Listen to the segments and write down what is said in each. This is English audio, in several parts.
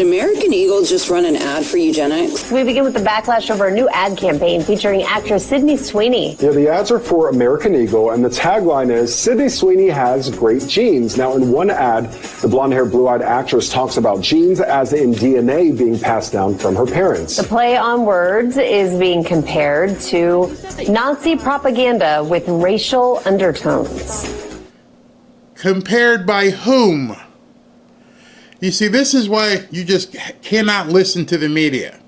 American Eagle just run an ad for eugenics? We begin with the backlash over a new ad campaign featuring actress Sydney Sweeney. Yeah, the ads are for American Eagle, and the tagline is, Sydney Sweeney has great genes. Now, in one ad, the blonde-haired, blue-eyed actress talks about genes as in DNA being passed down from her parents. The play on words is being compared to Nazi propaganda with racial undertones. Compared by whom? You see, this is why you just cannot listen to the media.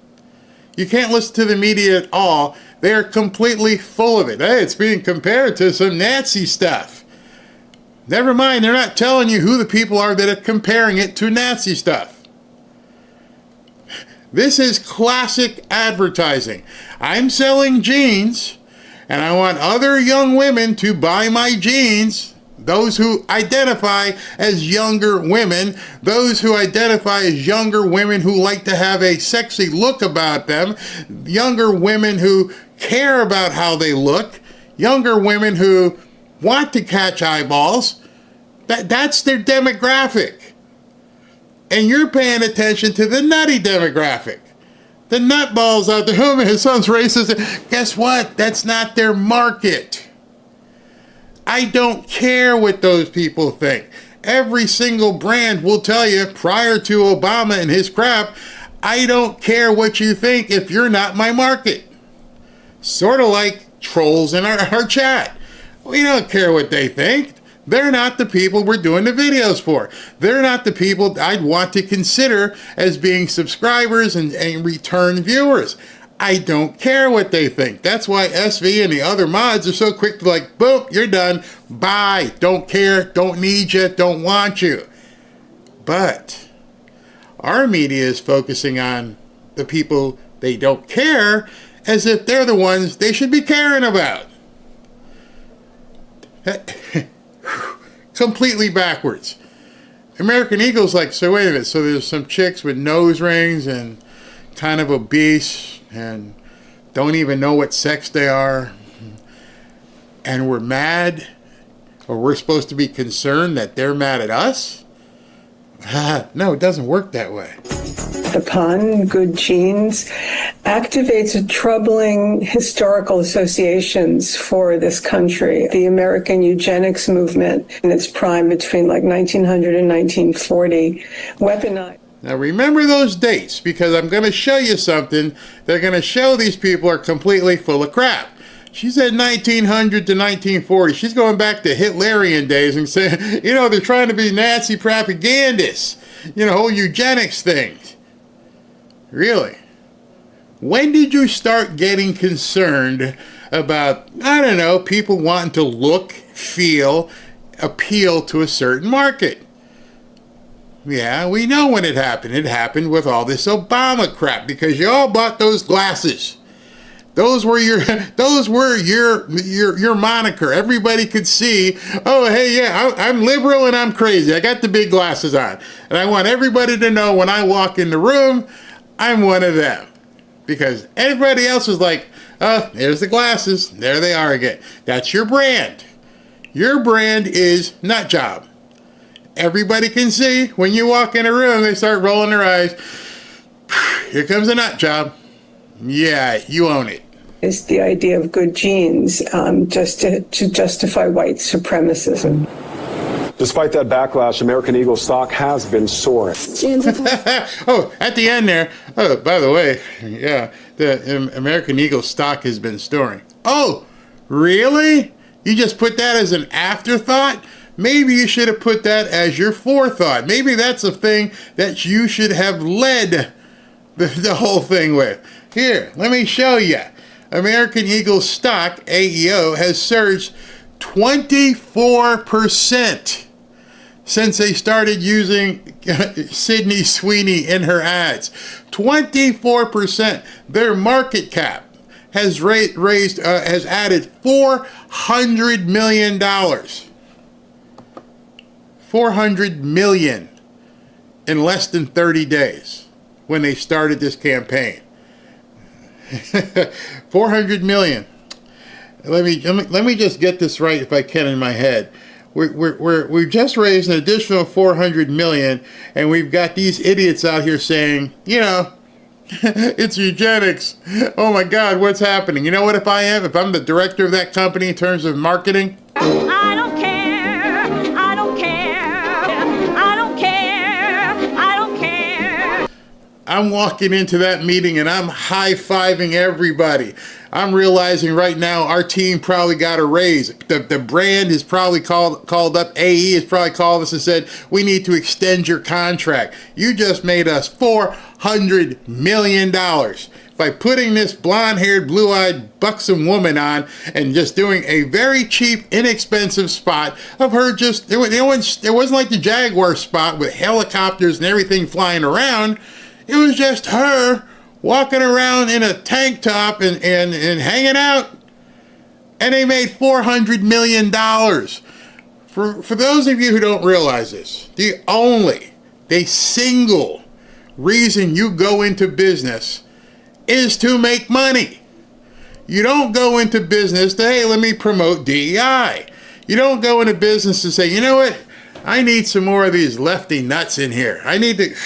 You can't listen to the media at all. They are completely full of it. Hey, it's being compared to some Nazi stuff. Never mind, they're not telling you who the people are that are comparing it to Nazi stuff. This is classic advertising. I'm selling jeans, and I want other young women to buy my jeans. Those who identify as younger women, those who identify as younger women who like to have a sexy look about them, younger women who care about how they look, younger women who want to catch eyeballs. That's their demographic. And you're paying attention to the nutty demographic. The nutballs out there, oh, his son's racist. Guess what? That's not their market. I don't care what those people think. Every single brand will tell you prior to Obama and his crap, I don't care what you think if you're not my market. Sort of like trolls in our chat. We don't care what they think. They're not the people we're doing the videos for. They're not the people I'd want to consider as being subscribers and return viewers. I don't care what they think. That's why SV and the other mods are so quick to like, boom, you're done. Bye. Don't care. Don't need you. Don't want you. But our media is focusing on the people they don't care as if they're the ones they should be caring about. Completely backwards. American Eagle's like, so wait a minute. So there's some chicks with nose rings and kind of obese and don't even know what sex they are, and we're mad, or we're supposed to be concerned that they're mad at us? No, it doesn't work that way. The pun, good genes, activates troubling historical associations for this country. The American eugenics movement in its prime between like 1900 and 1940 weaponized. Now remember those dates, because I'm going to show you something. They're going to show these people are completely full of crap. She said 1900 to 1940. She's going back to Hitlerian days and saying, you know, they're trying to be Nazi propagandists. You know, whole eugenics things. Really? When did you start getting concerned about, I don't know, people wanting to look, feel, appeal to a certain market? Yeah, we know when it happened. It happened with all this Obama crap because you all bought those glasses. Those were your moniker. Everybody could see, oh, hey, yeah, I'm liberal and I'm crazy. I got the big glasses on. And I want everybody to know when I walk in the room, I'm one of them. Because everybody else was like, oh, there's the glasses. There they are again. That's your brand. Your brand is nut job. Everybody can see when you walk in a room, they start rolling their eyes. Here comes a nut job. Yeah, you own it. Is the idea of good genes just to justify white supremacism. Despite that backlash, American Eagle stock has been soaring. Oh, at the end there, oh, by the way, yeah, the American Eagle stock has been soaring. Oh, really? You just put that as an afterthought? Maybe you should have put that as your forethought. Maybe that's a thing that you should have led the whole thing with. Here, let me show you. American Eagle stock, AEO, has surged 24% since they started using Sydney Sweeney in her ads. 24%. Their market cap has has added $400 million. $400 million in less than 30 days when they started this campaign. 400 million. Let me just get this right if I can in my head. we've just raised an additional $400 million, and we've got these idiots out here saying, it's eugenics. Oh my God, what's happening? You know what? If I'm the director of that company in terms of marketing, I don't care. I don't care. I don't care. I don't care. I'm walking into that meeting and I'm high-fiving everybody. I'm realizing right now our team probably got a raise. The brand has probably called up, AE has probably called us and said, we need to extend your contract. You just made us $400 million by putting this blonde-haired, blue-eyed, buxom woman on and just doing a very cheap, inexpensive spot of her just, it wasn't like the Jaguar spot with helicopters and everything flying around. It was just her walking around in a tank top and hanging out. And they made $400 million. For those of you who don't realize this, the single reason you go into business is to make money. You don't go into business to, hey, let me promote DEI. You don't go into business to say, you know what? I need some more of these lefty nuts in here.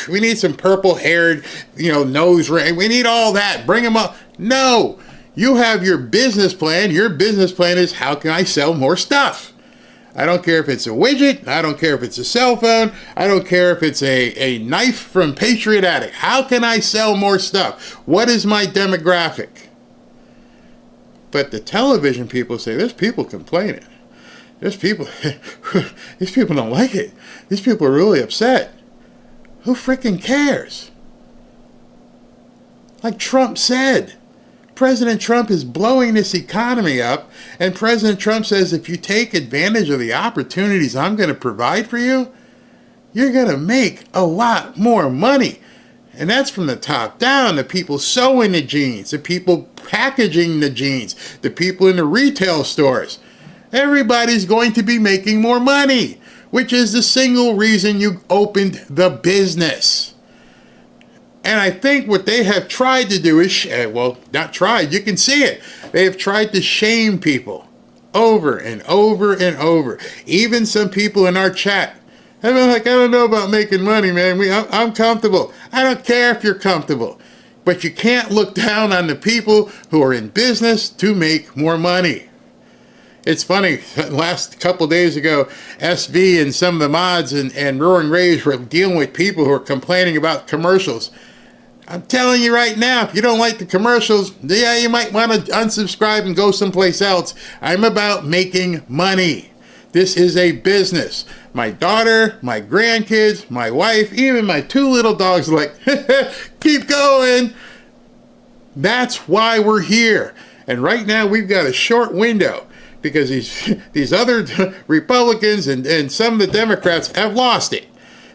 We need some purple-haired, nose ring. We need all that. Bring them up. No, you have your business plan. Your business plan is, how can I sell more stuff? I don't care if it's a widget. I don't care if it's a cell phone. I don't care if it's a knife from Patriot Attic. How can I sell more stuff? What is my demographic? But the television people say, there's people complaining. These people don't like it. These people are really upset. Who freaking cares? Like Trump said, President Trump is blowing this economy up, and President Trump says if you take advantage of the opportunities I'm going to provide for you, you're going to make a lot more money. And that's from the top down, the people sewing the jeans, the people packaging the jeans, the people in the retail stores. Everybody's going to be making more money, which is the single reason you opened the business. And I think what they have tried to do is, not tried, you can see it. They have tried to shame people over and over and over. Even some people in our chat have been like, I don't know about making money, man. I'm comfortable. I don't care if you're comfortable. But you can't look down on the people who are in business to make more money. It's funny, last couple days ago, SV and some of the mods and Roaring Rays were dealing with people who are complaining about commercials. I'm telling you right now, if you don't like the commercials, you might want to unsubscribe and go someplace else. I'm about making money. This is a business. My daughter, my grandkids, my wife, even my two little dogs are like, keep going. That's why we're here. And right now we've got a short window, because these other Republicans and some of the Democrats have lost it.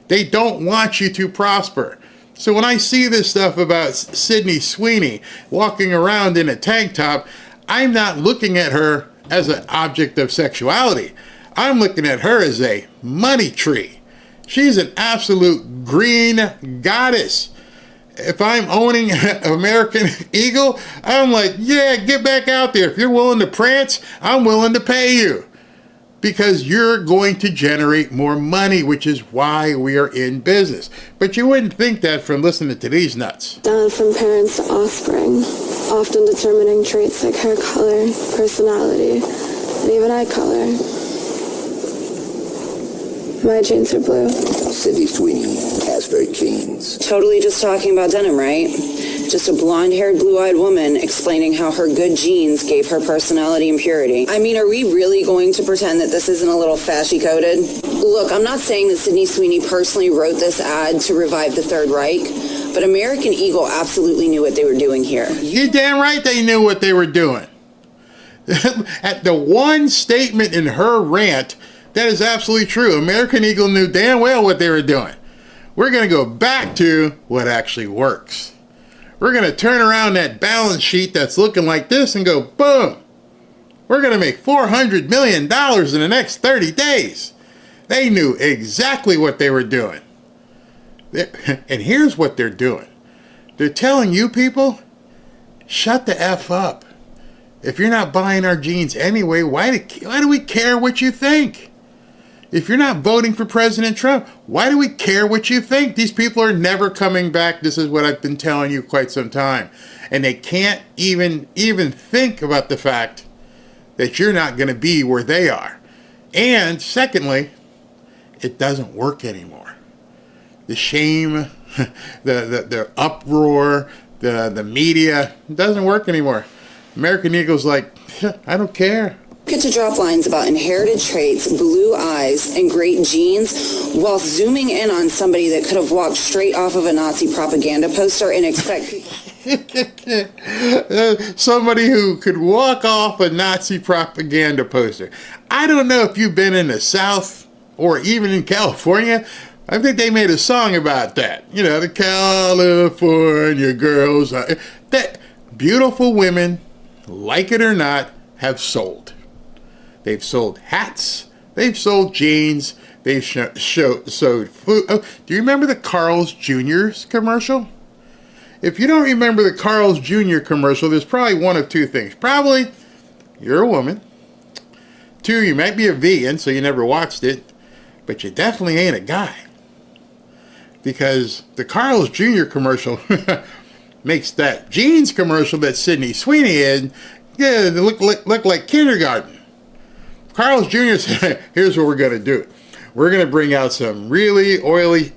They don't want you to prosper. So when I see this stuff about Sydney Sweeney walking around in a tank top, I'm not looking at her as an object of sexuality. I'm looking at her as a money tree. She's an absolute green goddess. If I'm owning American Eagle, I'm like, yeah, get back out there. If you're willing to prance, I'm willing to pay you. Because you're going to generate more money, which is why we are in business. But you wouldn't think that from listening to these nuts. Down from parents to offspring, often determining traits like hair color, personality, and even eye color. My jeans are blue. Sydney Sweeney has very jeans. Totally just talking about denim, right? Just a blonde-haired, blue-eyed woman explaining how her good genes gave her personality and purity. I mean, are we really going to pretend that this isn't a little fashy-coded? Look, I'm not saying that Sydney Sweeney personally wrote this ad to revive the Third Reich, but American Eagle absolutely knew what they were doing here. You're damn right they knew what they were doing. At the one statement in her rant, that is absolutely true. American Eagle knew damn well what they were doing. We're going to go back to what actually works. We're going to turn around that balance sheet that's looking like this and go, boom. We're going to make $400 million in the next 30 days. They knew exactly what they were doing. And here's what they're doing. They're telling you people, shut the F up. If you're not buying our jeans anyway, why do we care what you think? If you're not voting for President Trump, why do we care what you think? These people are never coming back. This is what I've been telling you quite some time. And they can't even think about the fact that you're not going to be where they are. And secondly, it doesn't work anymore. The shame, the uproar, the media, it doesn't work anymore. American Eagle's like, I don't care. Get to drop lines about inherited traits, blue eyes, and great genes while zooming in on somebody that could have walked straight off of a Nazi propaganda poster and expect people... Somebody who could walk off a Nazi propaganda poster. I don't know if you've been in the South or even in California. I think they made a song about that. You know, the California girls. That beautiful women, like it or not, have sold. They've sold hats. They've sold jeans. They've sold food. Oh, do you remember the Carl's Jr. commercial? If you don't remember the Carl's Jr. commercial, there's probably one of two things. Probably you're a woman. Two, you might be a vegan, so you never watched it. But you definitely ain't a guy. Because the Carl's Jr. commercial makes that jeans commercial that Sydney Sweeney in, yeah, they look like kindergarten. Carl's Jr. said, here's what we're going to do. We're going to bring out some really oily,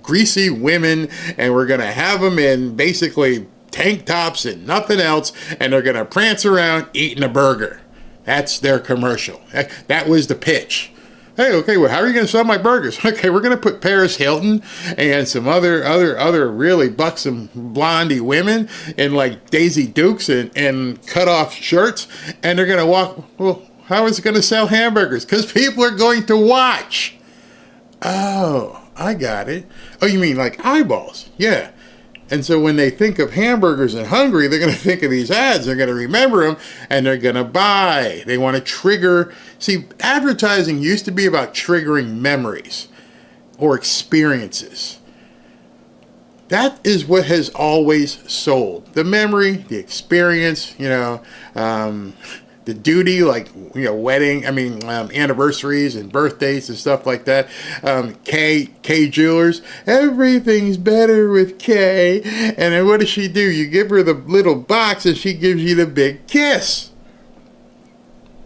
greasy women, and we're going to have them in basically tank tops and nothing else, and they're going to prance around eating a burger. That's their commercial. That was the pitch. Hey, okay, well, how are you going to sell my burgers? Okay, we're going to put Paris Hilton and some other really buxom blondie women in like Daisy Dukes and cut off shirts, and they're going to walk. Well, how is it going to sell hamburgers? Because people are going to watch. Oh, I got it. Oh, you mean like eyeballs? Yeah. And so when they think of hamburgers and hungry, they're going to think of these ads. They're going to remember them, and they're going to buy. They want to trigger. See, advertising used to be about triggering memories or experiences. That is what has always sold. The memory, the experience, the duty, like, wedding, anniversaries and birthdays and stuff like that. K Jewelers, everything's better with K. And then what does she do? You give her the little box and she gives you the big kiss.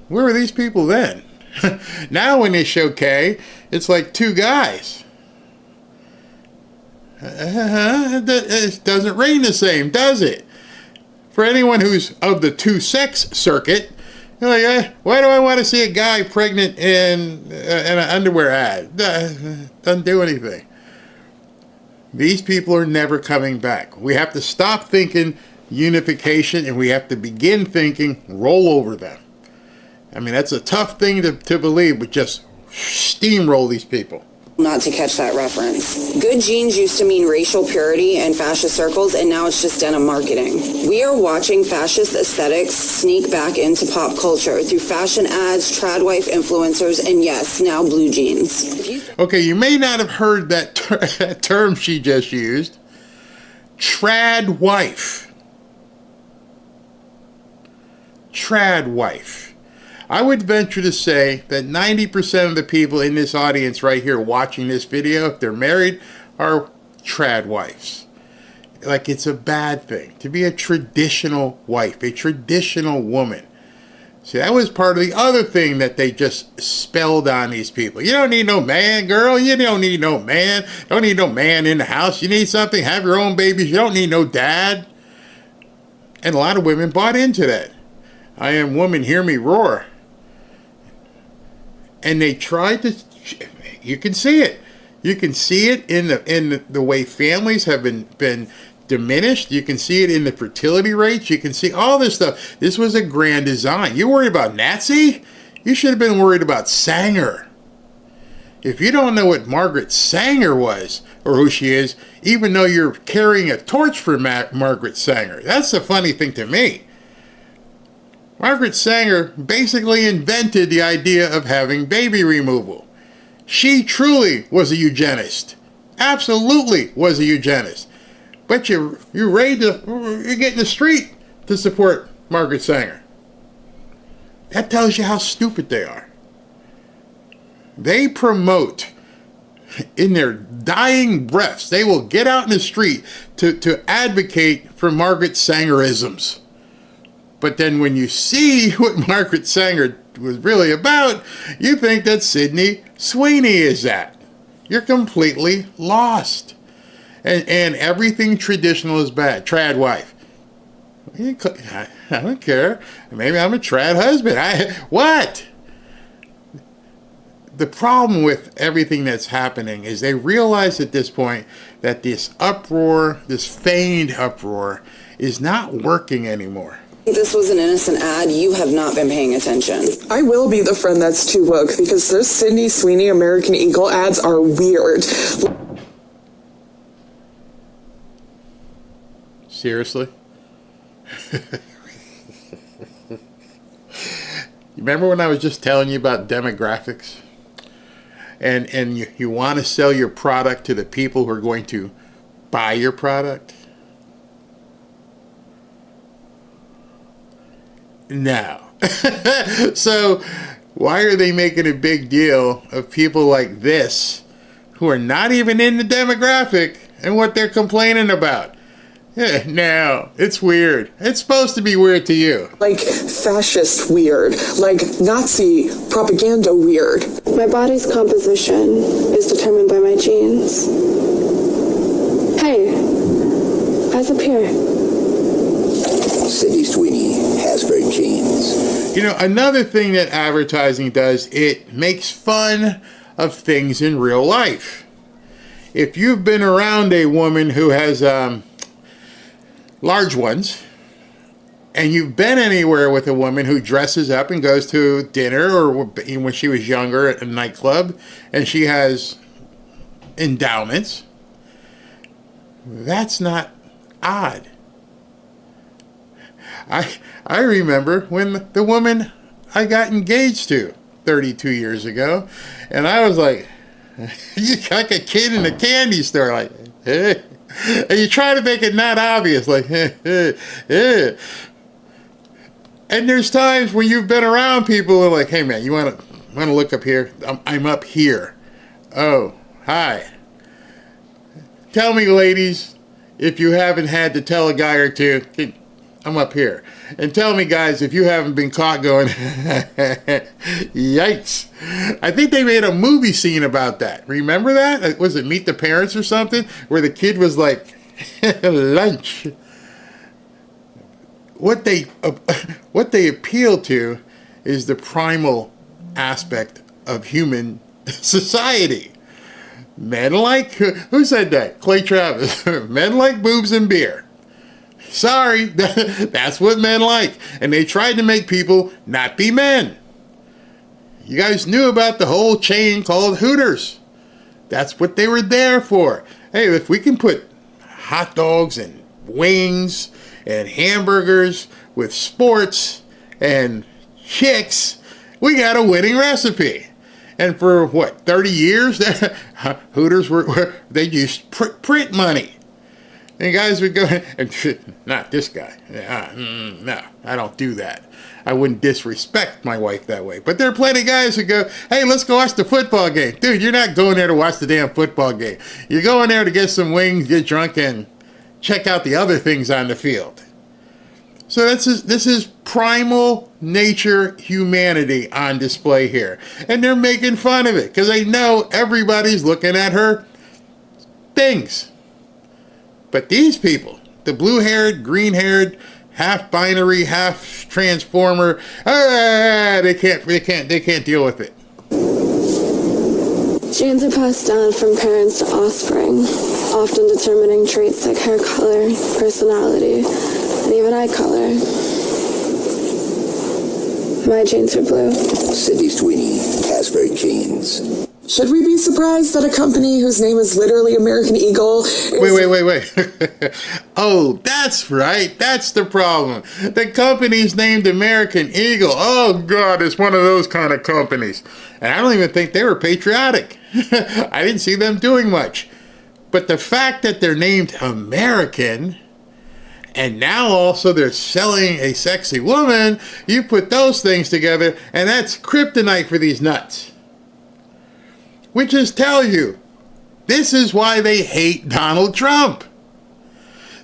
Where were these people then? Now when they show K, it's like two guys. It doesn't ring the same, does it? For anyone who's of the two-sex circuit, you're like, why do I want to see a guy pregnant in an underwear ad? Doesn't do anything. These people are never coming back. We have to stop thinking unification, and we have to begin thinking roll over them. I mean, that's a tough thing to believe, but just steamroll these people. Not to catch that reference. Good genes used to mean racial purity in fascist circles, and now it's just denim marketing. We are watching fascist aesthetics sneak back into pop culture through fashion ads, trad wife influencers, and yes, now blue jeans. Okay, you may not have heard that term she just used. Trad wife. Trad wife. I would venture to say that 90% of the people in this audience right here watching this video, if they're married, are trad wives. Like, it's a bad thing to be a traditional wife, a traditional woman. See, that was part of the other thing that they just spelled on these people. You don't need no man, girl. You don't need no man. Don't need no man in the house. You need something. Have your own babies. You don't need no dad. And a lot of women bought into that. I am woman, hear me roar. And they tried to, you can see it. You can see it in the way families have been diminished. You can see it in the fertility rates. You can see all this stuff. This was a grand design. You worried about Nazi? You should have been worried about Sanger. If you don't know what Margaret Sanger was, or who she is, even though you're carrying a torch for Margaret Sanger, that's the funny thing to me. Margaret Sanger basically invented the idea of having baby removal. She truly was a eugenist. Absolutely was a eugenist. But you're getting the street to support Margaret Sanger. That tells you how stupid they are. They promote in their dying breaths. They will get out in the street to advocate for Margaret Sangerisms. But then when you see what Margaret Sanger was really about, you think that Sydney Sweeney is that. You're completely lost. And everything traditional is bad. Trad wife. I don't care. Maybe I'm a trad husband. What? The problem with everything that's happening is they realize at this point that this uproar, this feigned uproar, is not working anymore. This was an innocent ad. You have not been paying attention. I will be the friend that's too woke because those Sydney Sweeney American Eagle ads are weird. Seriously? You remember when I was just telling you about demographics? And you want to sell your product to the people who are going to buy your product? No. So why are they making a big deal of people like this who are not even in the demographic and what they're complaining about? No, it's weird. It's supposed to be weird to you. Like fascist weird, like Nazi propaganda weird. My body's composition is determined by my genes. Hey, eyes up here. Sydney Sweeney has great genes. You know, another thing that advertising does, it makes fun of things in real life. If you've been around a woman who has large ones, and you've been anywhere with a woman who dresses up and goes to dinner, or when she was younger at a nightclub, and she has endowments, that's not odd. I remember when the woman I got engaged to 32 years ago, and I was like, like a kid in a candy store, like, hey. And you try to make it not obvious, like, and there's times when you've been around people and like, hey man, you want to look up here? I'm up here. Oh, hi. Tell me, ladies, if you haven't had to tell a guy or two, I'm up here. And tell me, guys, if you haven't been caught going, yikes. I think they made a movie scene about that. Remember that? Was it Meet the Parents or something? Where the kid was like, lunch. What they appeal to is the primal aspect of human society. Men like, who said that? Clay Travis. Men like boobs and beer. Sorry, that's what men like. And they tried to make people not be men. You guys knew about the whole chain called Hooters. That's what they were there for. Hey, if we can put hot dogs and wings and hamburgers with sports and chicks, we got a winning recipe. And for what, 30 years, Hooters they used print money. And guys would go, and not this guy. No, I don't do that. I wouldn't disrespect my wife that way. But there are plenty of guys who go, hey, let's go watch the football game. Dude, you're not going there to watch the damn football game. You're going there to get some wings, get drunk, and check out the other things on the field. So this is primal nature humanity on display here. And they're making fun of it because they know everybody's looking at her things. But these people, the blue-haired, green-haired, half-binary, half-transformer, they can't deal with it. Genes are passed down from parents to offspring, often determining traits like hair color, personality, and even eye color. My genes are blue. Sydney Sweeney has great genes. Should we be surprised that a company whose name is literally American Eagle is... Wait. Oh, that's right. That's the problem. The company's named American Eagle. Oh, God, it's one of those kind of companies. And I don't even think they were patriotic. I didn't see them doing much. But the fact that they're named American, and now also they're selling a sexy woman, you put those things together, and that's kryptonite for these nuts. which is tell you, this is why they hate Donald Trump.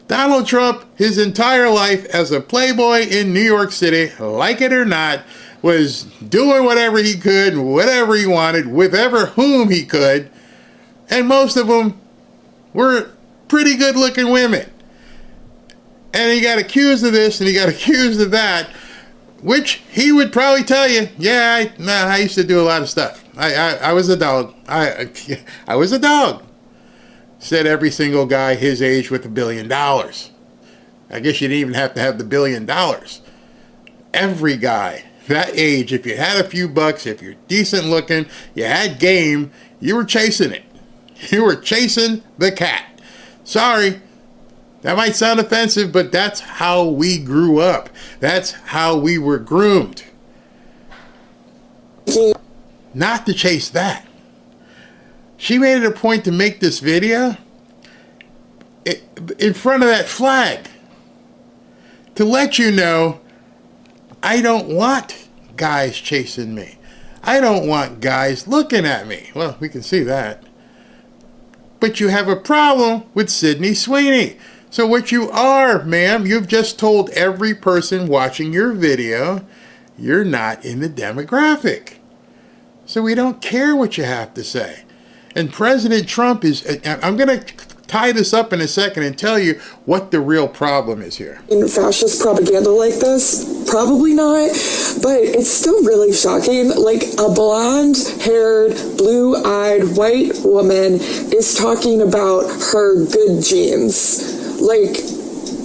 Donald Trump, his entire life as a playboy in New York City, like it or not, was doing whatever he could, whatever he wanted, with ever whom he could, and most of them were pretty good looking women. And he got accused of this and he got accused of that, which he would probably tell you, yeah, I used to do a lot of stuff. I was a dog. I was a dog. Said every single guy his age with $1 billion. I guess you didn't even have to have the $1 billion. Every guy that age, if you had a few bucks, if you're decent looking, you had game, you were chasing it. You were chasing the cat. Sorry, that might sound offensive, but that's how we grew up. That's how we were groomed. Not to chase that. She made it a point to make this video in front of that flag to let you know, I don't want guys chasing me. I don't want guys looking at me. Well, we can see that. But you have a problem with Sydney Sweeney. So what you are, ma'am, you've just told every person watching your video, you're not in the demographic. So we don't care what you have to say. And President Trump is, I'm going to tie this up in a second and tell you what the real problem is here. In fascist propaganda like this? Probably not, but it's still really shocking. Like, a blonde-haired, blue-eyed white woman is talking about her good genes. Like,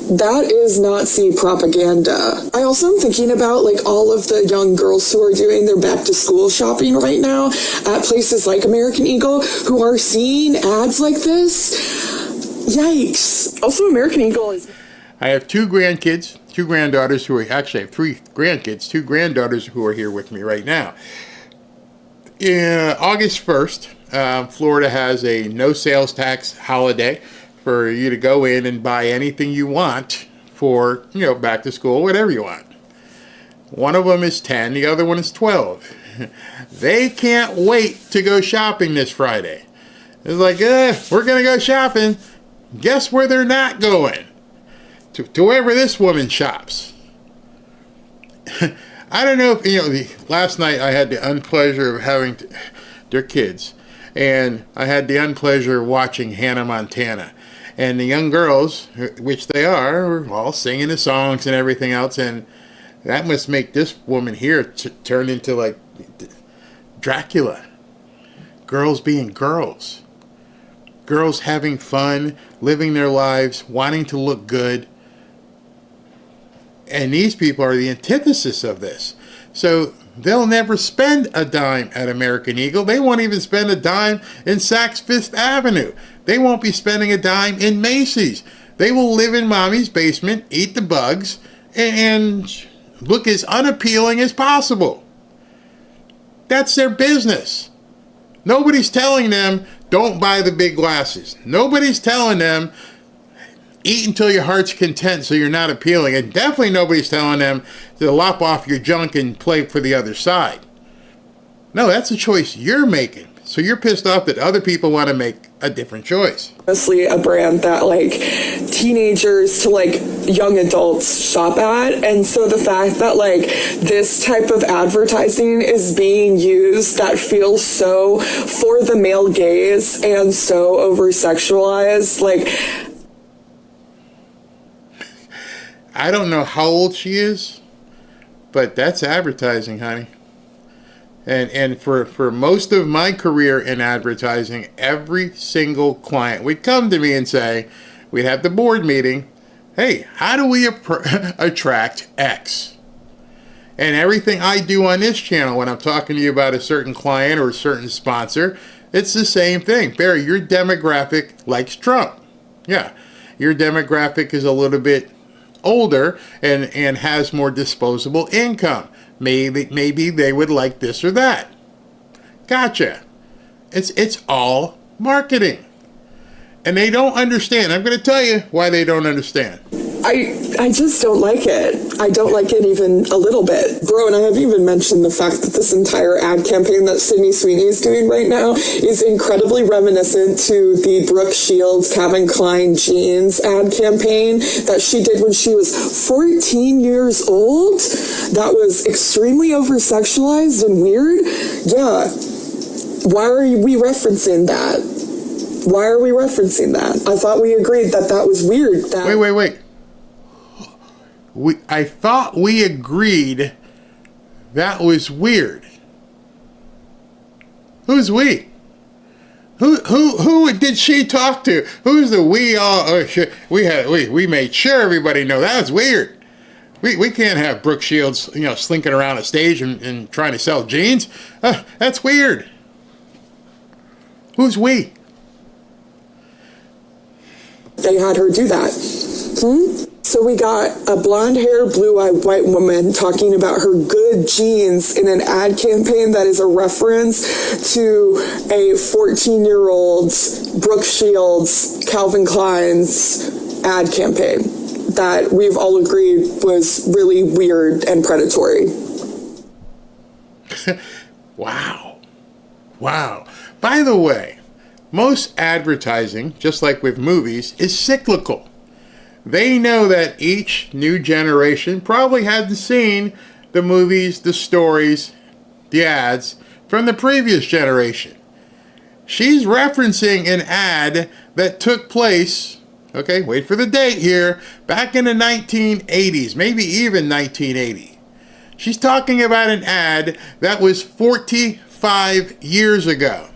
that is Nazi propaganda. I also am thinking about like all of the young girls who are doing their back to school shopping right now at places like American Eagle who are seeing ads like this. Yikes. Also, American Eagle is... I have two granddaughters who are, actually I have three grandkids, two granddaughters who are here with me right now. August 1st, Florida has a no sales tax holiday for you to go in and buy anything you want for, back to school, whatever you want. One of them is 10, the other one is 12. They can't wait to go shopping this Friday. It's like, we're going to go shopping. Guess where they're not going? To wherever this woman shops. I don't know if, last night I had the unpleasure of having, they're kids, and I had the unpleasure of watching Hannah Montana. And the young girls, which they are all singing the songs and everything else. And that must make this woman here turn into like Dracula. Girls being girls. Girls having fun, living their lives, wanting to look good. And these people are the antithesis of this. So they'll never spend a dime at American Eagle. They won't even spend a dime in Saks Fifth Avenue. They won't be spending a dime in Macy's. They will live in mommy's basement, eat the bugs, and look as unappealing as possible. That's their business. Nobody's telling them, don't buy the big glasses. Nobody's telling them, eat until your heart's content so you're not appealing. And definitely nobody's telling them to lop off your junk and play for the other side. No, that's a choice you're making. So you're pissed off that other people want to make a different choice. Honestly, a brand that like teenagers to like young adults shop at. And so the fact that like this type of advertising is being used that feels so for the male gaze and so over-sexualized, like... I don't know how old she is, but that's advertising, honey. And for most of my career in advertising, every single client would come to me and say, we'd have the board meeting, hey, how do we attract X? And everything I do on this channel when I'm talking to you about a certain client or a certain sponsor, it's the same thing. Barry, your demographic likes Trump. Yeah, your demographic is a little bit older and has more disposable income. Maybe they would like this or that. Gotcha. It's all marketing. And they don't understand. I'm going to tell you why they don't understand. I just don't like it. I don't like it even a little bit. Bro, and I haven't even mentioned the fact that this entire ad campaign that Sydney Sweeney is doing right now is incredibly reminiscent to the Brooke Shields Calvin Klein jeans ad campaign that she did when she was 14 years old. That was extremely over-sexualized and weird. Yeah. Why are we referencing that? Why are we referencing that? I thought we agreed that that was weird. Wait. I thought we agreed that was weird. Who's we? Who did she talk to? Who's the we? All we made sure everybody know that was weird. We can't have Brooke Shields, slinking around a stage and trying to sell jeans. That's weird. Who's we? They had her do that. So we got a blonde-haired, blue-eyed white woman talking about her good jeans in an ad campaign that is a reference to a 14-year-old Brooke Shields, Calvin Klein's ad campaign that we've all agreed was really weird and predatory. Wow. By the way, most advertising, just like with movies, is cyclical. They know that each new generation probably hadn't seen the movies, the stories, the ads from the previous generation. She's referencing an ad that took place, okay, wait for the date here, back in the 1980s, maybe even 1980. She's talking about an ad that was 45 years ago.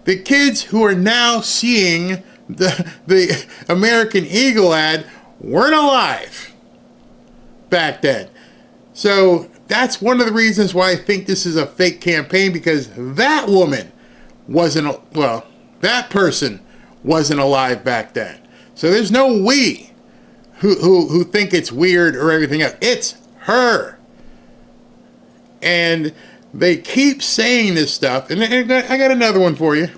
The kids who are now seeing the American Eagle ad weren't alive back then. So that's one of the reasons why I think this is a fake campaign, because that woman that person wasn't alive back then. So there's no we who think it's weird or everything else. It's her. And they keep saying this stuff, and I got another one for you.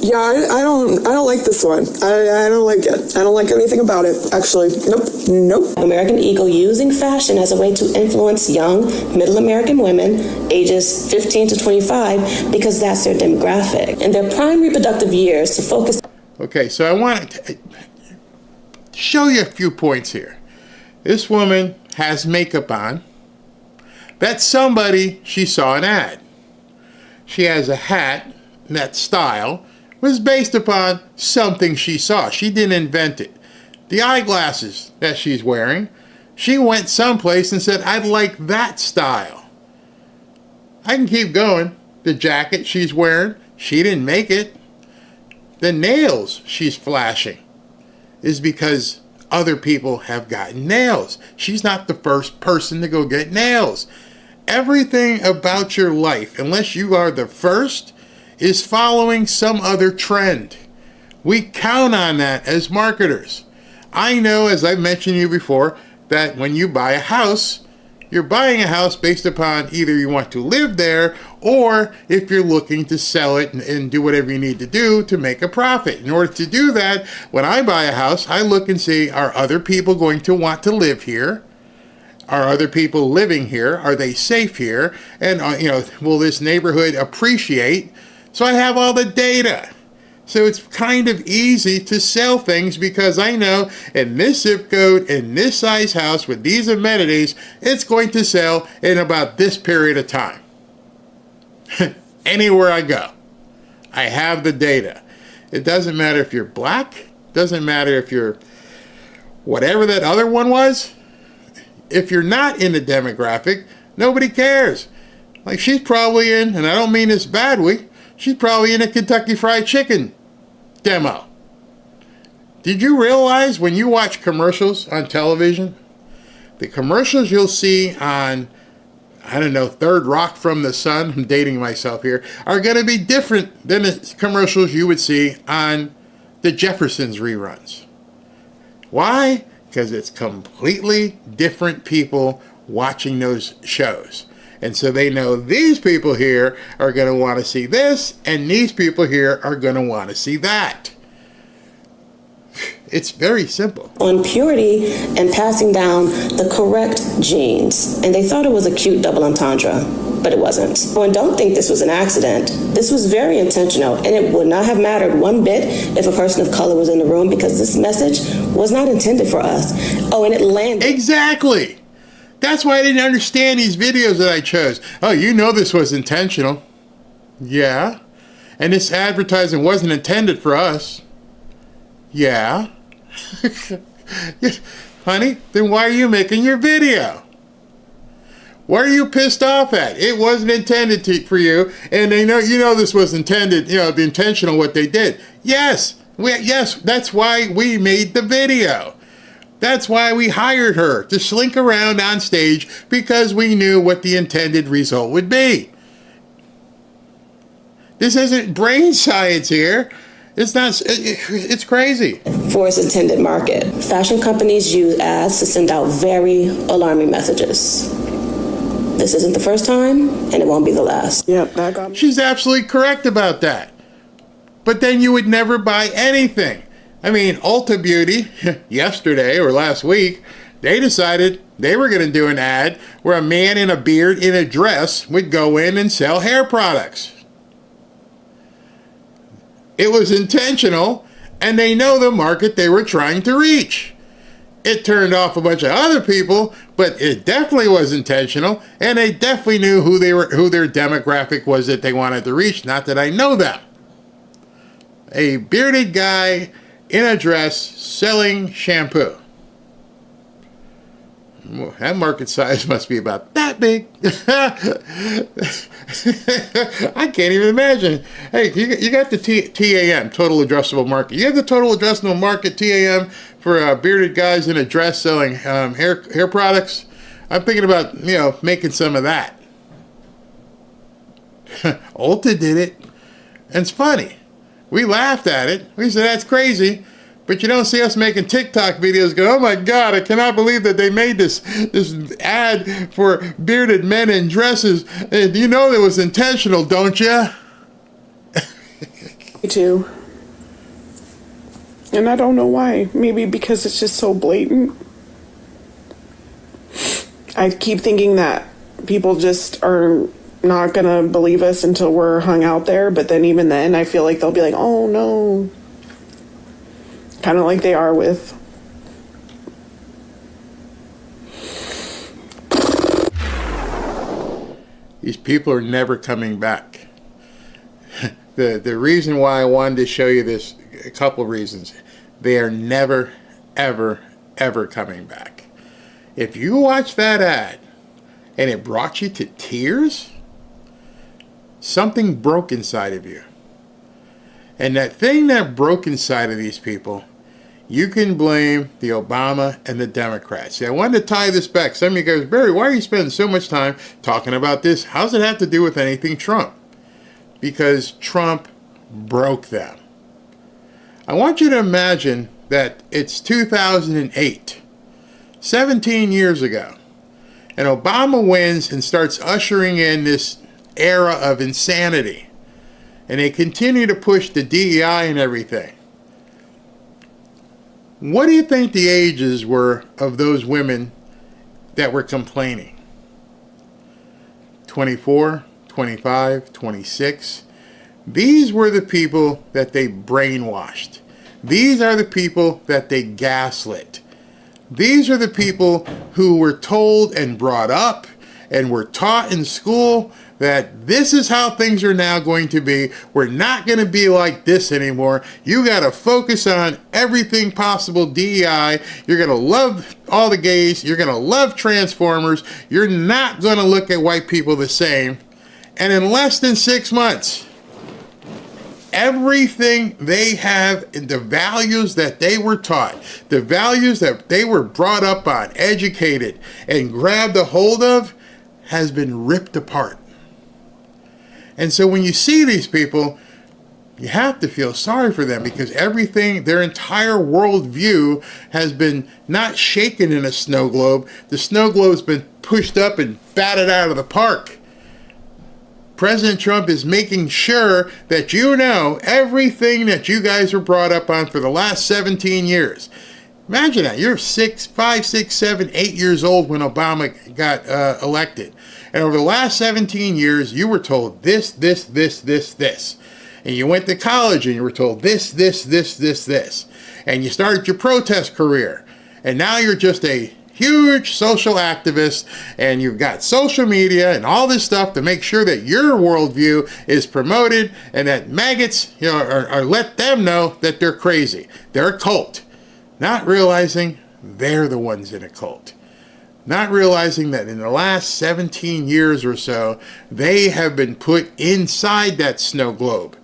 Yeah, I don't like this one. I don't like it. I don't like anything about it, actually. Nope. American Eagle using fashion as a way to influence young, middle American women, ages 15 to 25, because that's their demographic. In their prime reproductive years to focus... Okay, so I want to show you a few points here. This woman has makeup on. That's somebody she saw an ad. She has a hat, and that style was based upon something she saw. She didn't invent it. The eyeglasses that she's wearing, she went someplace and said, I'd like that style. I can keep going. The jacket she's wearing, she didn't make it. The nails she's flashing is because other people have gotten nails. She's not the first person to go get nails. Everything about your life, unless you are the first, is following some other trend. We count on that as marketers. I know, as I've mentioned to you before, that when you buy a house, you're buying a house based upon either you want to live there, or if you're looking to sell it and do whatever you need to do to make a profit. In order to do that, when I buy a house, I look and see, are other people going to want to live here? Are other people living here? Are they safe here? And, will this neighborhood appreciate? So I have all the data. So it's kind of easy to sell things because I know in this zip code, in this size house, with these amenities, it's going to sell in about this period of time. Anywhere I go, I have the data. It doesn't matter if you're black. Doesn't matter if you're whatever that other one was. If you're not in the demographic, nobody cares. Like she's probably in, and I don't mean this badly, she's probably in a Kentucky Fried Chicken demo. Did you realize when you watch commercials on television, the commercials you'll see on, Third Rock from the Sun, I'm dating myself here, are going to be different than the commercials you would see on the Jeffersons reruns. Why? Because it's completely different people watching those shows. And so they know these people here are going to want to see this, and these people here are going to want to see that. It's very simple. On purity and passing down the correct genes. And they thought it was a cute double entendre, but it wasn't. And don't think this was an accident. This was very intentional, and it would not have mattered one bit if a person of color was in the room, because this message was not intended for us. Oh, and it landed. Exactly. That's why I didn't understand these videos that I chose. Oh, you know this was intentional. Yeah. And this advertising wasn't intended for us. Yeah. Honey, then why are you making your video? What are you pissed off at? It wasn't intended for you, and they know you know this was intended. The intentional what they did. Yes, that's why we made the video. That's why we hired her to slink around on stage, because we knew what the intended result would be. This isn't brain science here. It's not. It's crazy. For its intended market, fashion companies use ads to send out very alarming messages. This isn't the first time, and it won't be the last. Yep, that got me. She's absolutely correct about that. But then you would never buy anything. I mean, Ulta Beauty, yesterday or last week, they decided they were going to do an ad where a man in a beard in a dress would go in and sell hair products. It was intentional, and they know the market they were trying to reach. It turned off a bunch of other people, but it definitely was intentional, and they definitely knew who their demographic was that they wanted to reach. Not that I know them. A bearded guy in a dress selling shampoo. Well, that market size must be about that big. I can't even imagine. Hey, you got the TAM, total addressable market. You have the total addressable market, TAM, for bearded guys in a dress selling hair products. I'm thinking about, making some of that. Ulta did it. And it's funny. We laughed at it. We said, that's crazy. But you don't see us making TikTok videos go, oh my God, I cannot believe that they made this ad for bearded men in dresses. You know it was intentional, don't you? Me too. And I don't know why. Maybe because it's just so blatant. I keep thinking that people just are not going to believe us until we're hung out there. But then even then, I feel like they'll be like, oh no. Kind of like they are with. These people are never coming back. The reason why I wanted to show you this, a couple of reasons. They are never, ever, ever coming back. If you watch that ad and it brought you to tears, something broke inside of you. And that thing that broke inside of these people, you can blame the Obama and the Democrats. See, I wanted to tie this back. Some of you guys, Barry, why are you spending so much time talking about this? How does it have to do with anything Trump? Because Trump broke them. I want you to imagine that it's 2008, 17 years ago, and Obama wins and starts ushering in this era of insanity. And they continue to push the DEI and everything. What do you think the ages were of those women that were complaining? 24, 25, 26. These were the people that they brainwashed. These are the people that they gaslit. These are the people who were told and brought up and were taught in school that this is how things are now going to be. We're not going to be like this anymore. You got to focus on everything possible DEI. You're going to love all the gays. You're going to love Transformers. You're not going to look at white people the same. And in less than 6 months, everything they have, the values that they were taught, the values that they were brought up on, educated, and grabbed a hold of, has been ripped apart. And so when you see these people, you have to feel sorry for them, because everything, their entire worldview has been not shaken in a snow globe. The snow globe's been pushed up and batted out of the park. President Trump is making sure that you know everything that you guys were brought up on for the last 17 years. Imagine that. You're 5, 6, 7, 8 years old when Obama got elected. And over the last 17 years, you were told this. And you went to college and you were told this. And you started your protest career. And now you're just a huge social activist, and you've got social media and all this stuff to make sure that your worldview is promoted and that maggots, are let them know that they're crazy. They're a cult. Not realizing they're the ones in a cult. Not realizing that in the last 17 years or so, they have been put inside that snow globe.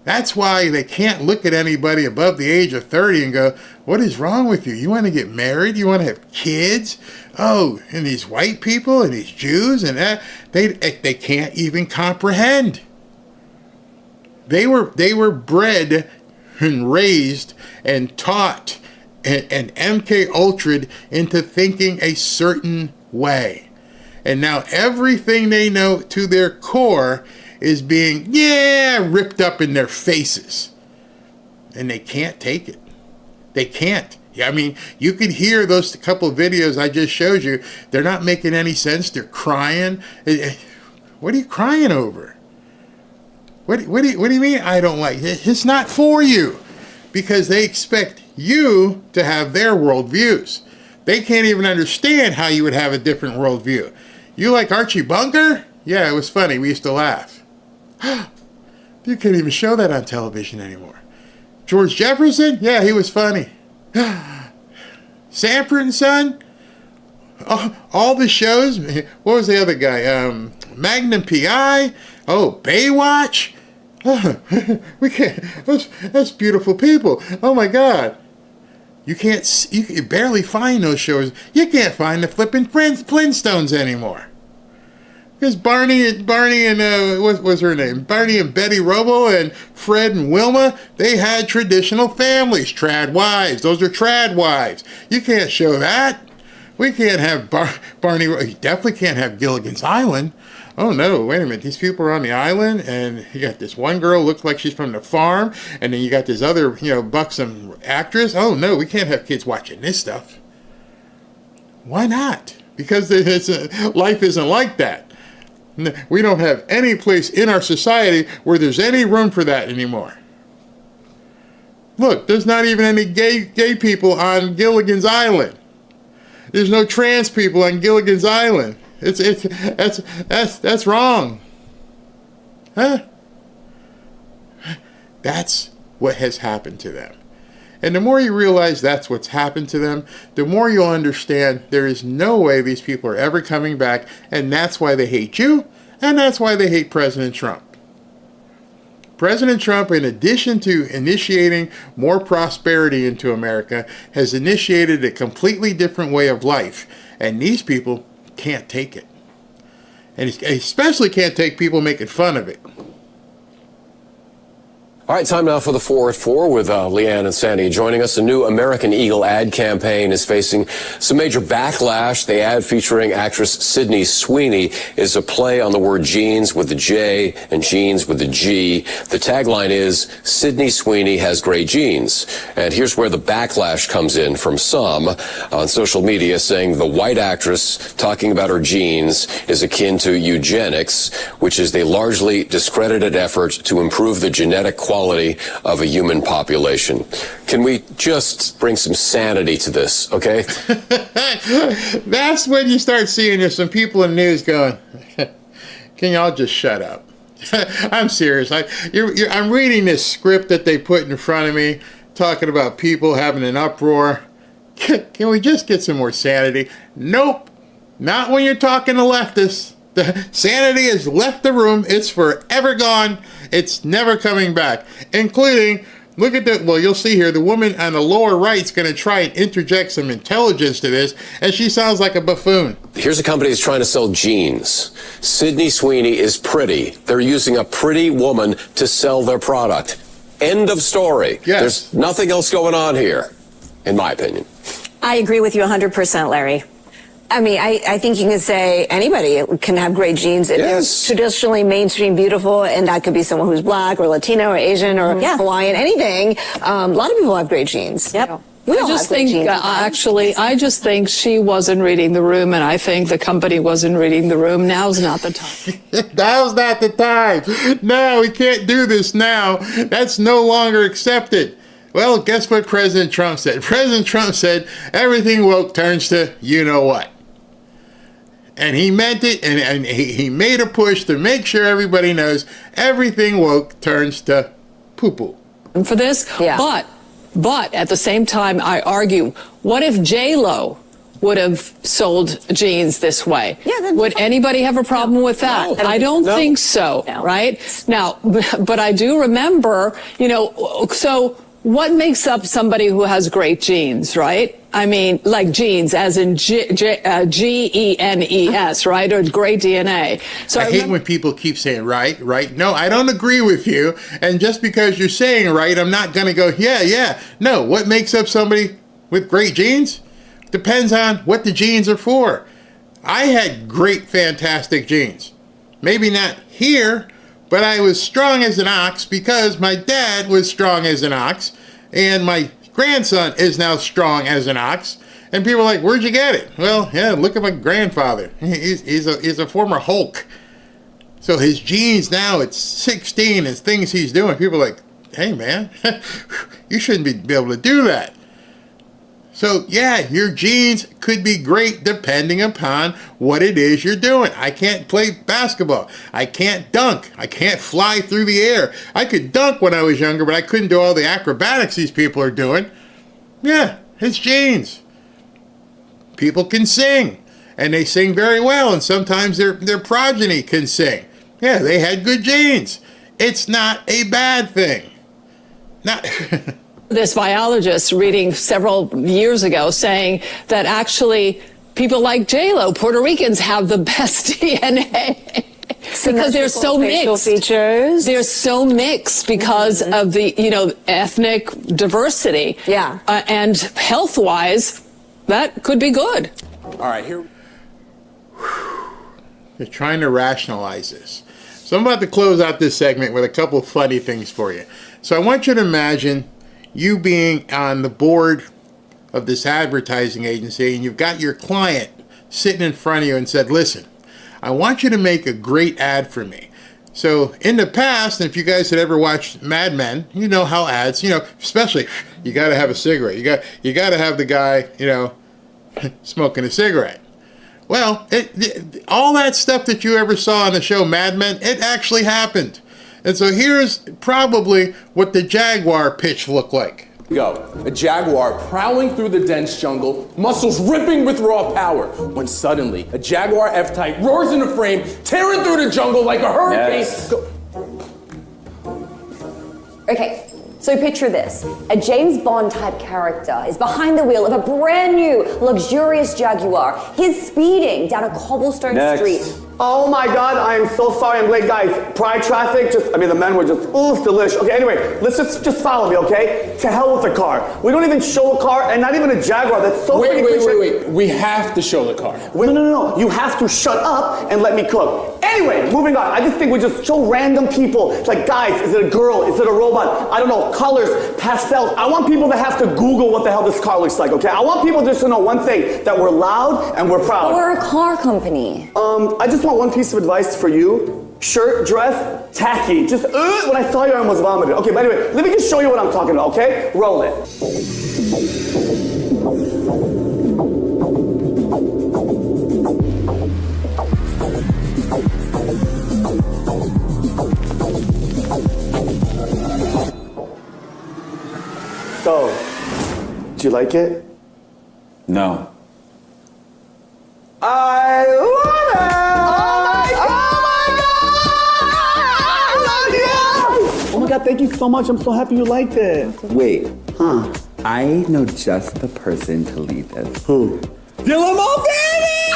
That's why they can't look at anybody above the age of 30 and go, what is wrong with you? You want to get married? You want to have kids? Oh, and these white people and these Jews and that, they can't even comprehend. They were bred and raised and taught and MK Ultra'd into thinking a certain way. And now everything they know to their core is being, ripped up in their faces. And they can't take it. They can't. I mean, you could hear those couple of videos I just showed you. They're not making any sense. They're crying. What are you crying over? What do you mean I don't like it? It's not for you. Because they expect you to have their worldviews. They can't even understand how you would have a different worldview. You like Archie Bunker? Yeah, it was funny. We used to laugh. You can't even show that on television anymore. George Jefferson? Yeah, he was funny. Sanford and Son? All the shows? What was the other guy? Magnum P.I.? Oh, Baywatch? We can't. That's beautiful people. Oh my God. You can barely find those shows. You can't find the flipping Flintstones anymore. Because Barney and what was her name? Barney and Betty Rubble and Fred and Wilma, they had traditional families, trad wives. Those are trad wives. You can't show that. We can't have Barney. You definitely can't have Gilligan's Island. Oh no, wait a minute. These people are on the island, and you got this one girl looks like she's from the farm, and then you got this other, buxom actress. Oh no, we can't have kids watching this stuff. Why not? Because life isn't like that. We don't have any place in our society where there's any room for that anymore. Look, there's not even any gay people on Gilligan's Island. There's no trans people on Gilligan's Island. That's wrong. Huh? That's what has happened to them. And the more you realize that's what's happened to them, the more you'll understand there is no way these people are ever coming back, and that's why they hate you, and that's why they hate President Trump. President Trump, in addition to initiating more prosperity into America, has initiated a completely different way of life, and these people can't take it. And especially can't take people making fun of it. All right, time now for the 4 at 4 with Leanne and Sandy joining us. A new American Eagle ad campaign is facing some major backlash. The ad featuring actress Sydney Sweeney is a play on the word jeans with the J and jeans with the G. The tagline is, Sydney Sweeney has great jeans. And here's where the backlash comes in from some on social media, saying the white actress talking about her jeans is akin to eugenics, which is the largely discredited effort to improve the genetic quality of a human population. Can we just bring some sanity to this, okay? That's when you start seeing there's some people in the news going, can y'all just shut up? I'm serious. I'm reading this script that they put in front of me, talking about people having an uproar. Can we just get some more sanity? Nope. Not when you're talking to leftists. The sanity has left the room. It's forever gone. It's never coming back. Including, look at that. Well, you'll see here, the woman on the lower right is going to try and interject some intelligence to this, and she sounds like a buffoon. Here's a company that's trying to sell jeans. Sydney Sweeney is pretty. They're using a pretty woman to sell their product. End of story. Yes. There's nothing else going on here, in my opinion. I agree with you 100%, Larry. I mean, I think you can say anybody can have great genes. Yes. They're traditionally mainstream beautiful, and that could be someone who's black or Latino or Asian or Hawaiian, anything. A lot of people have great genes. Yep. We I all just have great think, genes. I just think she wasn't reading the room, and I think the company wasn't reading the room. Now's not the time. Now's not the time. No, we can't do this now. That's no longer accepted. Well, guess what President Trump said? President Trump said everything woke turns to you know what. And he meant it, and he made a push to make sure everybody knows everything woke turns to poo-poo. And for this, but at the same time, I argue, what if J-Lo would have sold jeans this way? Would anybody have a problem with that? I don't think so, right? Now, but I do remember, so what makes up somebody who has great genes, right? I mean, like genes, as in G-E-N-E-S, right? Or great DNA. So I hate when people keep saying right. No, I don't agree with you. And just because you're saying right, I'm not going to go, yeah. No, what makes up somebody with great genes? Depends on what the genes are for. I had great, fantastic genes. Maybe not here, but I was strong as an ox because my dad was strong as an ox, and my grandson is now strong as an ox. And people are like, where'd you get it? Well, yeah, look at my grandfather. He's a former Hulk. So his genes now at 16 and things he's doing, people are like, hey man, you shouldn't be able to do that. So yeah, your genes could be great depending upon what it is you're doing. I can't play basketball. I can't dunk. I can't fly through the air. I could dunk when I was younger, but I couldn't do all the acrobatics these people are doing. Yeah, it's genes. People can sing, and they sing very well, and sometimes their progeny can sing. Yeah, they had good genes. It's not a bad thing. Not... This biologist reading several years ago saying that actually people like J-Lo, Puerto Ricans, have the best DNA because they're so mixed. Features. They're so mixed because of the, ethnic diversity. Yeah. And health-wise, that could be good. All right, here. They're trying to rationalize this. So I'm about to close out this segment with a couple of funny things for you. So I want you to imagine you being on the board of this advertising agency, and you've got your client sitting in front of you and said, listen, I want you to make a great ad for me. So in the past, and if you guys had ever watched Mad Men, you know how ads, especially you got to have a cigarette. You got to have the guy, smoking a cigarette. Well, all that stuff that you ever saw on the show Mad Men, it actually happened. And so here's probably what the Jaguar pitch looked like. Go. A jaguar prowling through the dense jungle, muscles ripping with raw power, when suddenly a Jaguar F-Type roars into frame, tearing through the jungle like a hurricane. Yes. Okay, so picture this. A James Bond type character is behind the wheel of a brand new, luxurious Jaguar. He's speeding down a cobblestone street. Oh my God, I am so sorry I'm late, guys. Pride traffic, the men were just, delish. Okay, anyway, let's just follow me, okay? To hell with the car. We don't even show a car, and not even a Jaguar. That's so Wait. We have to show the car. No. You have to shut up and let me cook. Anyway, moving on. I just think we just show random people. Like, guys, is it a girl? Is it a robot? I don't know, colors, pastels. I want people to have to Google what the hell this car looks like, okay? I want people just to know one thing, that we're loud and we're proud. We're a car company. I just want one piece of advice for you. Shirt, dress, tacky. Just, when I saw you, I almost vomited. Okay, but anyway, let me just show you what I'm talking about, okay? Roll it. So, do you like it? No. I love it! Oh my God, thank you so much. I'm so happy you liked it. Wait. I know just the person to lead this. Who? Dylan Mulvaney!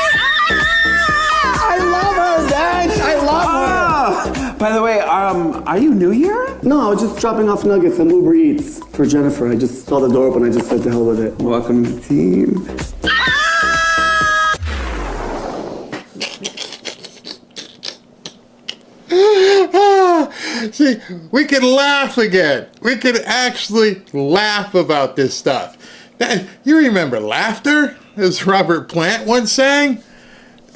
I love her, Dad! I love her! By the way, are you new here? No, I was just dropping off nuggets and Uber Eats for Jennifer. I just saw the door open. I just said to hell with it. Welcome to the team. See, we can laugh again. We can actually laugh about this stuff. You remember laughter, as Robert Plant once sang?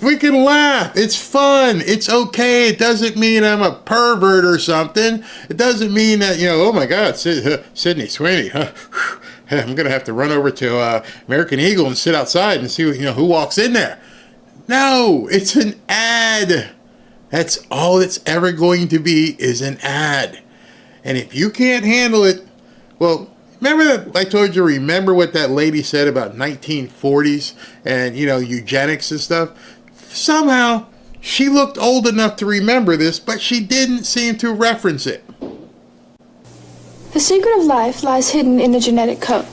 We can laugh. It's fun. It's okay. It doesn't mean I'm a pervert or something. It doesn't mean that, oh my God, Sydney Sweeney, I'm going to have to run over to American Eagle and sit outside and see who walks in there. No, it's an ad. That's all it's ever going to be, is an ad. And if you can't handle it, well, remember that I told you, remember what that lady said about 1940s and, eugenics and stuff? Somehow, she looked old enough to remember this, but she didn't seem to reference it. The secret of life lies hidden in the genetic code.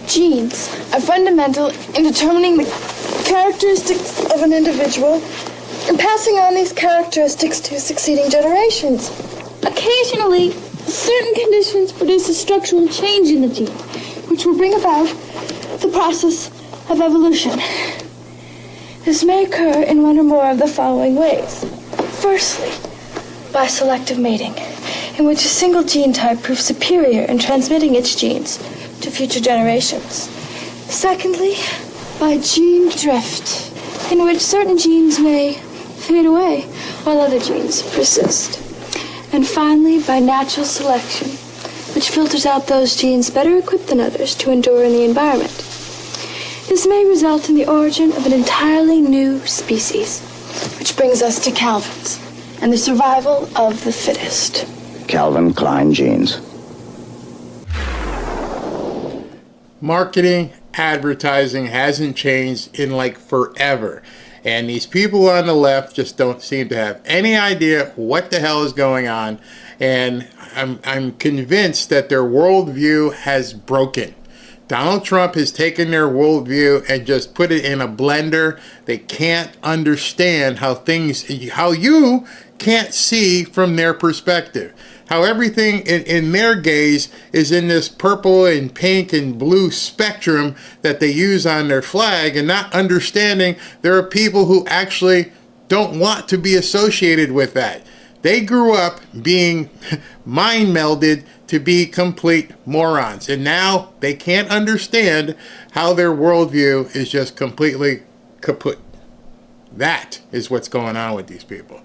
Genes are fundamental in determining the characteristics of an individual and passing on these characteristics to succeeding generations. Occasionally, certain conditions produce a structural change in the gene, which will bring about the process of evolution. This may occur in one or more of the following ways. Firstly, by selective mating, in which a single gene type proves superior in transmitting its genes to future generations. Secondly, by gene drift, in which certain genes may fade away while other genes persist. And finally, by natural selection, which filters out those genes better equipped than others to endure in the environment. This may result in the origin of an entirely new species, which brings us to Calvin's and the survival of the fittest. Calvin Klein jeans. Marketing, advertising hasn't changed in like forever. And these people on the left just don't seem to have any idea what the hell is going on. And I'm convinced that their worldview has broken. Donald Trump has taken their worldview and just put it in a blender. They can't understand how you can't see from their perspective. How everything in their gaze is in this purple and pink and blue spectrum that they use on their flag, and not understanding there are people who actually don't want to be associated with that. They grew up being mind melded to be complete morons, and now they can't understand how their worldview is just completely kaput. That is what's going on with these people.